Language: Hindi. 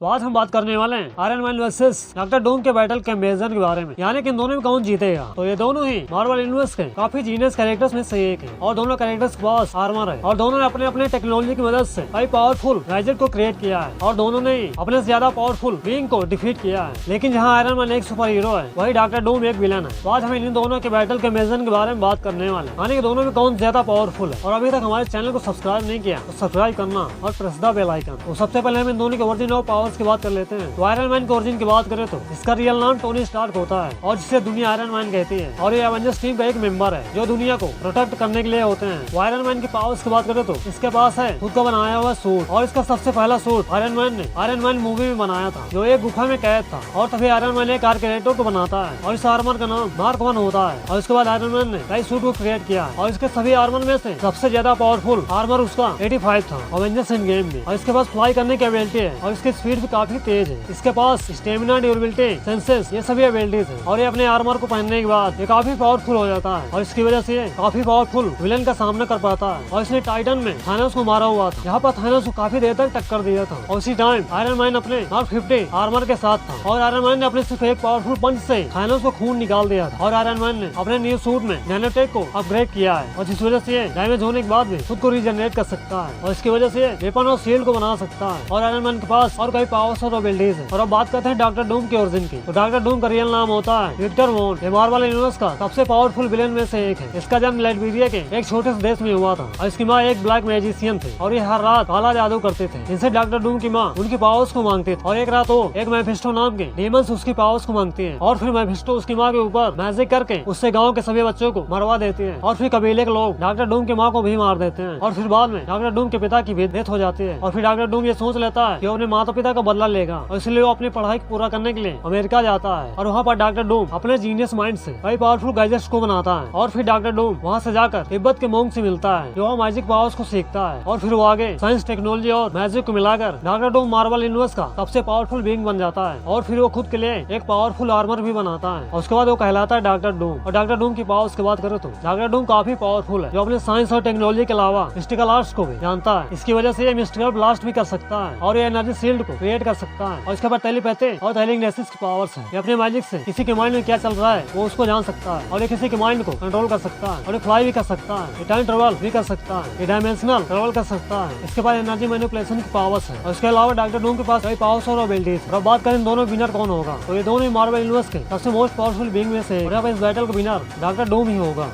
तो आज हम बात करने वाले हैं iron man versus doctor Doom के बैटल कैम्पेजन के बारे में, यानी कि इन दोनों में कौन जीतेगा। तो ये दोनों ही मार्वल यूनिवर्स के काफी जीनियस कैरेक्टर्स में से एक है और दोनों कैरेक्टर्स के पास आर्मर है और दोनों ने अपने अपने टेक्नोलॉजी की मदद से कई पावरफुल गैजेट को क्रिएट किया है और दोनों ने ही अपने से ज्यादा पावरफुल बीइंग को डिफीट किया है। लेकिन जहाँ आयरन मैन एक सुपर हीरो है, वही डॉक्टर डूम एक विलन है। तो आज हम इन दोनों के बैटल कैम्पेजन के बारे में बात करने वाले हैं, यानी कि दोनों में कौन ज्यादा पावरफुल है। और अभी तक हमारे चैनल को सब्सक्राइब नहीं किया तो सब्सक्राइब करना और प्रेस द बेल आइकन। तो सबसे पहले हम इन दोनों के ओरिजिन ऑफ पावर्स की बात कर लेते हैं। तो आयरन मैन के ओरिजिन की बात करें तो इसका रियल नाम टोनी स्टार्क होता है और जिसे दुनिया आयरन मैन कहती है और ये एवेंजर्स टीम का एक मेंबर है जो दुनिया को प्रोटेक्ट करने के लिए होते हैं। तो आयरन मैन की पावर्स की बात करें तो इसके पास है खुद का बनाया हुआ सूट और इसका सबसे पहला सूट आयरन मैन ने आयरन मैन मूवी में बनाया था, जो एक गुफा में कैद था और तभी आयरन मैन एक आर्किटेक्ट को बनाता है और इस आर्मर का नाम मार्क 1 होता है। और इसके बाद आयरन मैन ने कई सूट को क्रिएट किया और इसके सभी आर्मर में से सबसे ज्यादा पावरफुल आर्मर उसका 85 था एवेंजर्स एंड गेम में। और इसके पास फ्लाई करने की एबिलिटी है और इसकी स्पीड भी काफी तेज है। इसके पास स्टेमिना, ड्यूरेबिलिटी, सेंसेस, ये सभी एबिलिटीज है और ये अपने आर्मर को पहनने के बाद ये काफी पावरफुल हो जाता है और इसकी वजह से ये काफी पावरफुल विलन का सामना कर पाता है। और इसने टाइटन में थानोस को मारा हुआ था, यहाँ पर थानोस को काफी देर तक टक्कर दिया था और उसी टाइम आयरन मैन अपने मार्क 50 आर्मर के साथ था और आयरन मैन ने अपने सिर्फ एक पावरफुल पंच से थानोस को खून निकाल दिया था। और आयरन मैन ने अपने न्यू सूट में नैनोटेक को अपग्रेड किया है और जिस वजह से ये डैमेज होने के बाद भी खुद को रीजनरेट कर सकता है और इसकी वजह से वेपन और शील्ड को बना सकता है। और आयरन मैन के पास और कई पावर्स और एबिलिटीज है। और अब बात करते हैं डॉक्टर डूम के ओरिजिन की। तो डॉक्टर डूम का रियल नाम होता है विक्टर वॉन। ये मार्वल यूनिवर्स का सबसे पावरफुल विलेन में से एक है। इसका जन्म लाइबेरिया के एक छोटे से देश में हुआ था और इसकी माँ एक ब्लैक मैजिशियन थे और ये हर रात काला जादू करते थे, जिनसे डॉक्टर डूम की माँ उनकी पावर्स को मांगती थी। और एक रात वो एक मैफिस्टो नाम के डीमंस उसकी पावर्स को मांगती है और फिर मैफिस्टो उसकी माँ के ऊपर मैजिक करके उससे गाँव के सभी बच्चों को मरवा देते हैं और फिर कबीले के लोग डॉक्टर डूम की माँ को भी मार देते हैं। और फिर बाद में डॉक्टर डूम के पिता की भी डेथ हो जाती है और फिर डॉक्टर डूम ये सोच लेता है कि वो अपने माता पिता का बदला लेगा और इसलिए वो अपनी पढ़ाई पूरा करने के लिए अमेरिका जाता है। और वहाँ पर डॉक्टर डूम अपने जीनियस माइंड से कई पावरफुल गैजेट्स को बनाता है और फिर डॉक्टर डूम वहाँ से जाकर तिब्बत के मोंग से मिलता है जो मैजिक पावर्स को सीखता है और फिर वो आगे साइंस, टेक्नोलॉजी और मैजिक को मिलाकर डॉक्टर डूम मार्वल यूनिवर्स का सबसे पावरफुल बीइंग बन जाता है। और फिर वो खुद के लिए एक पावरफुल आर्मर भी बनाता है और उसके बाद वो कहलाता है डॉक्टर डूम। और डॉक्टर डूम की पावर्स की बात करें तो डॉक्टर डूम काफी पावरफुल है, जो अपने साइंस और टेक्नोलॉजी के अलावा मिस्टिकल आर्ट्स को भी जानता है। इसकी वजह से ये मिस्टिकल ब्लास्ट भी कर सकता है और ये एनर्जी शील्ड को क्रिएट कर सकता है। और इसके बाद टेलीपैथी और टेलीकिनेसिस की पावर्स है। ये अपने मैजिक से किसी के माइंड में क्या चल रहा है वो उसको जान सकता है और ये किसी के माइंड को कंट्रोल कर सकता है और ये फ्लाई भी कर सकता है, ये टाइम ट्रेवल भी कर सकता है, ये डायमेंशनल ट्रेवल कर सकता है। इसके बाद एनर्जी मैनिपुलेशन की पावर्स है और इसके अलावा डॉक्टर डूम के पास कई पावर्स और एबिलिटीज। और बात करें दोनों विनर कौन होगा, तो ये दोनों ही मार्वल यूनिवर्स के सबसे मोस्ट पावरफुल बीइंग में से इस बैटल का विनर डॉक्टर डूम ही होगा।